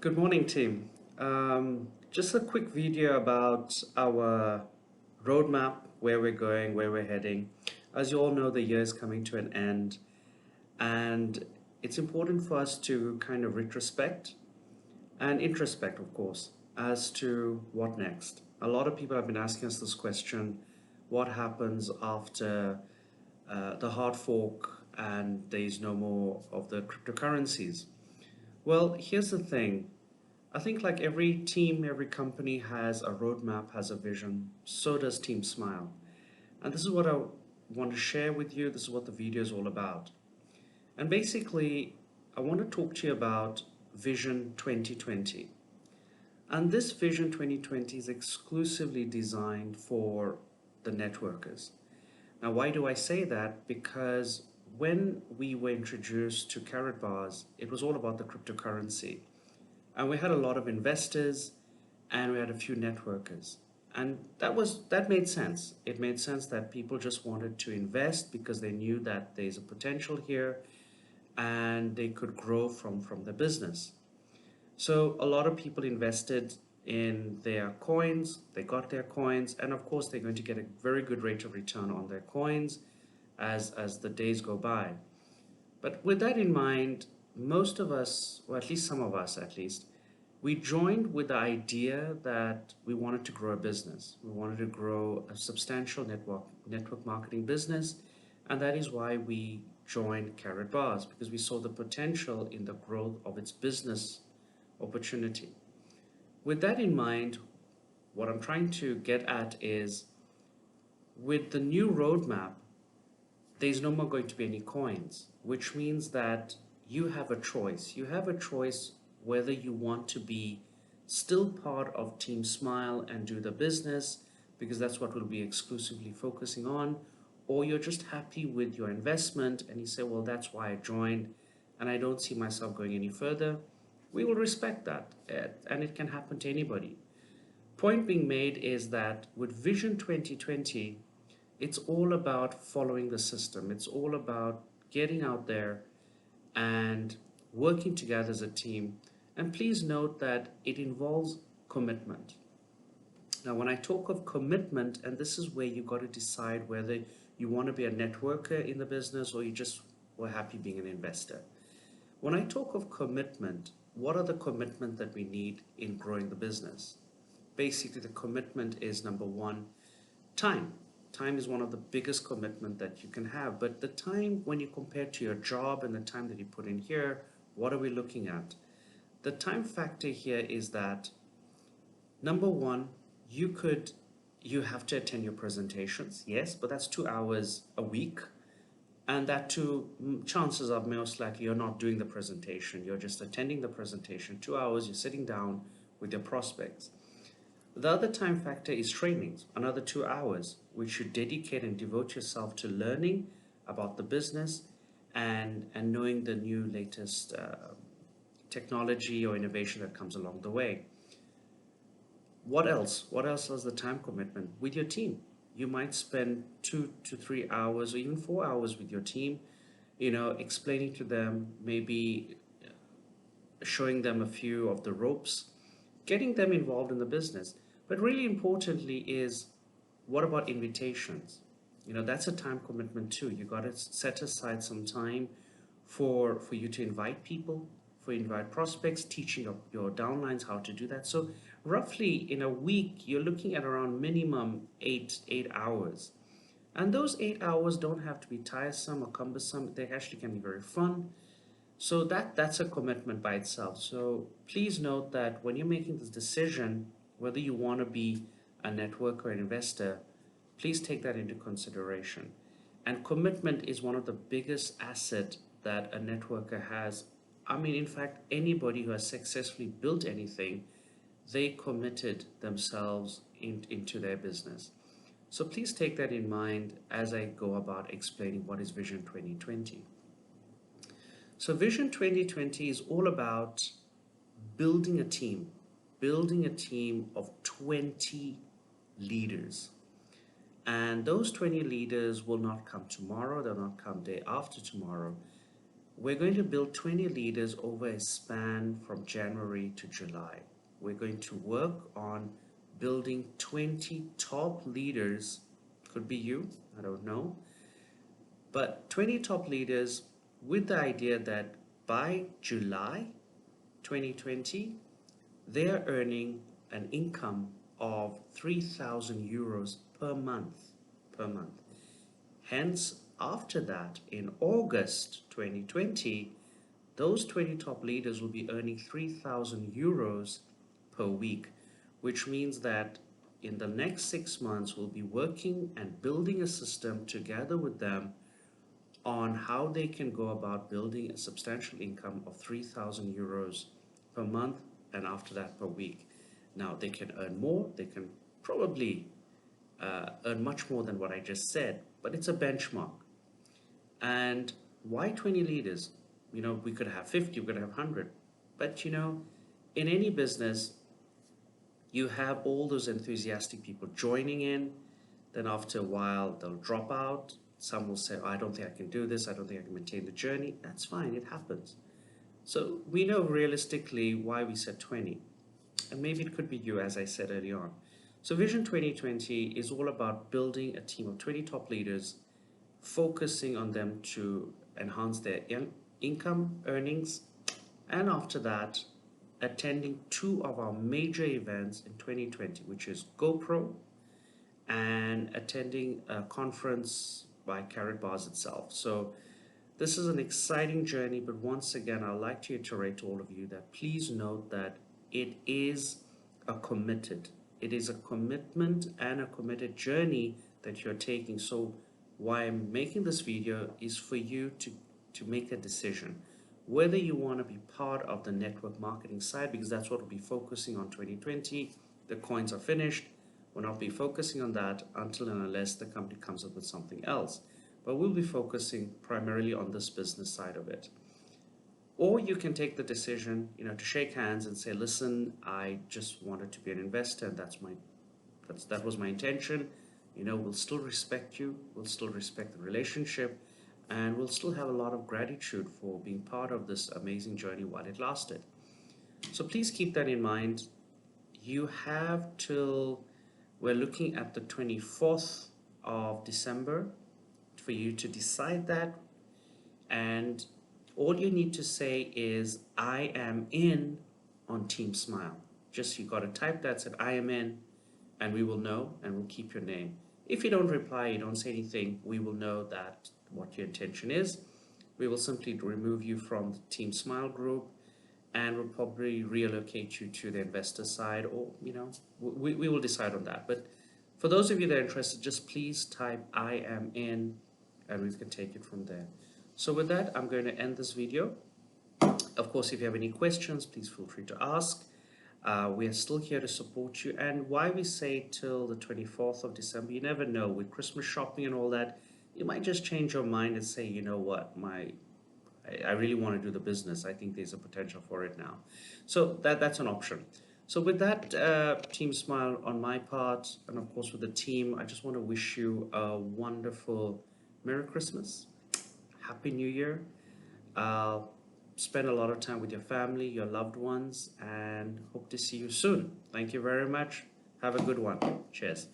Good morning, team. Just a quick video about our roadmap, where we're going, where we're heading. As you all know, the year is coming to an end, and it's important for us to kind of retrospect and introspect, of course, as to what next. A lot of people have been asking us this question: what happens after the hard fork and there's no more of the cryptocurrencies? Well, here's the thing. I think like every team, every company has a roadmap, has a vision. So does Team Smile. And this is what I want to share with you. This is what the video is all about. And basically, I want to talk to you about Vision 2020. And this Vision 2020 is exclusively designed for the networkers. Now, why do I say that? Because when we were introduced to Karat bars, it was all about the cryptocurrency. And we had a lot of investors and we had a few networkers. And that made sense. It made sense that people just wanted to invest because they knew that there's a potential here and they could grow from the business. So a lot of people invested in their coins, they got their coins, and of course they're going to get a very good rate of return on their coins as the days go by. But with that in mind, most of us, or at least some of us at least, we joined with the idea that we wanted to grow a business. We wanted to grow a substantial network marketing business, and that is why we joined Karat Bars, because we saw the potential in the growth of its business opportunity. With that in mind, what I'm trying to get at is, with the new roadmap, there's no more going to be any coins, which means that you have a choice. You have a choice whether you want to be still part of Team Smile and do the business, because that's what we'll be exclusively focusing on, or you're just happy with your investment and you say, well, that's why I joined and I don't see myself going any further. We will respect that, and it can happen to anybody. Point being made is that with Vision 2020, it's all about following the system. It's all about getting out there and working together as a team. And please note that it involves commitment. Now, when I talk of commitment, and this is where you got to decide whether you want to be a networker in the business or you just were happy being an investor. When I talk of commitment, what are the commitment that we need in growing the business? Basically, the commitment is number one, time. Time is one of the biggest commitment that you can have, but the time when you compare to your job and the time that you put in here, what are we looking at? The time factor here is that number one, you have to attend your presentations, yes, but that's 2 hours a week, and that too, chances are most likely you're not doing the presentation, you're just attending the presentation. 2 hours, you're sitting down with your prospects. The other time factor is trainings, another 2 hours, which you dedicate and devote yourself to learning about the business and knowing the new latest technology or innovation that comes along the way. What else? What else is the time commitment? With your team, you might spend 2 to 3 hours or even 4 hours with your team, explaining to them, maybe showing them a few of the ropes, getting them involved in the business. But really importantly is, what about invitations? That's a time commitment too. You got to set aside some time for you to invite people, for invite prospects, teaching your downlines how to do that. So roughly in a week, you're looking at around minimum eight hours. And those 8 hours don't have to be tiresome or cumbersome. They actually can be very fun. So that's a commitment by itself. So please note that when you're making this decision, whether you want to be a networker or an investor, please take that into consideration. And commitment is one of the biggest assets that a networker has. I mean, in fact, anybody who has successfully built anything, they committed themselves into their business. So please take that in mind as I go about explaining what is Vision 2020. So Vision 2020 is all about building a team of 20 leaders. And those 20 leaders will not come tomorrow, they'll not come day after tomorrow. we're going to build 20 leaders over a span from January to July. We're going to work on building 20 top leaders. Could be you, I don't know. But 20 top leaders with the idea that by July 2020, they're earning an income of 3,000 euros per month. Hence, after that, in August 2020, those 20 top leaders will be earning 3,000 euros per week, which means that in the next 6 months, we'll be working and building a system together with them on how they can go about building a substantial income of 3,000 euros per month, and after that per week. Now, they can earn more, they can probably earn much more than what I just said, but it's a benchmark. And why 20 leaders? We could have 50, we could have 100. But in any business, you have all those enthusiastic people joining in. Then after a while, they'll drop out. Some will say, oh, I don't think I can do this. I don't think I can maintain the journey. That's fine. It happens. So we know realistically why we said 20. And maybe it could be you, as I said early on. So Vision 2020 is all about building a team of 20 top leaders, focusing on them to enhance their income, earnings, and after that, attending 2 of our major events in 2020, which is GoPro and attending a conference by Karatbars itself. So this is an exciting journey, but once again, I'd like to iterate to all of you that please note that it is a commitment and a committed journey that you're taking. So why I'm making this video is for you to make a decision whether you want to be part of the network marketing side, because that's what we'll be focusing on 2020. The coins are finished. We'll not be focusing on that until and unless the company comes up with something else. But we'll be focusing primarily on this business side of it. Or you can take the decision, to shake hands and say, listen, I just wanted to be an investor, and that was my intention. We'll still respect you, we'll still respect the relationship, and we'll still have a lot of gratitude for being part of this amazing journey while it lasted. So please keep that in mind. You have till, we're looking at the 24th of December for you to decide that, and all you need to say is I am in on Team Smile. Just you got to type that, said I am in, and we will know, and we'll keep your name. If you don't reply, you don't say anything, we will know that what your intention is. We will simply remove you from the Team Smile group, and we'll probably reallocate you to the investor side, or we will decide on that. But for those of you that are interested, just please type I am in, and we can take it from there. So with that, I'm going to end this video. Of course, if you have any questions, please feel free to ask. We are still here to support you. And why we say till the 24th of December, you never know. With Christmas shopping and all that, you might just change your mind and say, you know what, I really want to do the business. I think there's a potential for it now. So that's an option. So with that, Team Smile on my part, and of course with the team, I just want to wish you a wonderful Merry Christmas, Happy New Year. Spend a lot of time with your family, your loved ones, and hope to see you soon. Thank you very much. Have a good one. Cheers.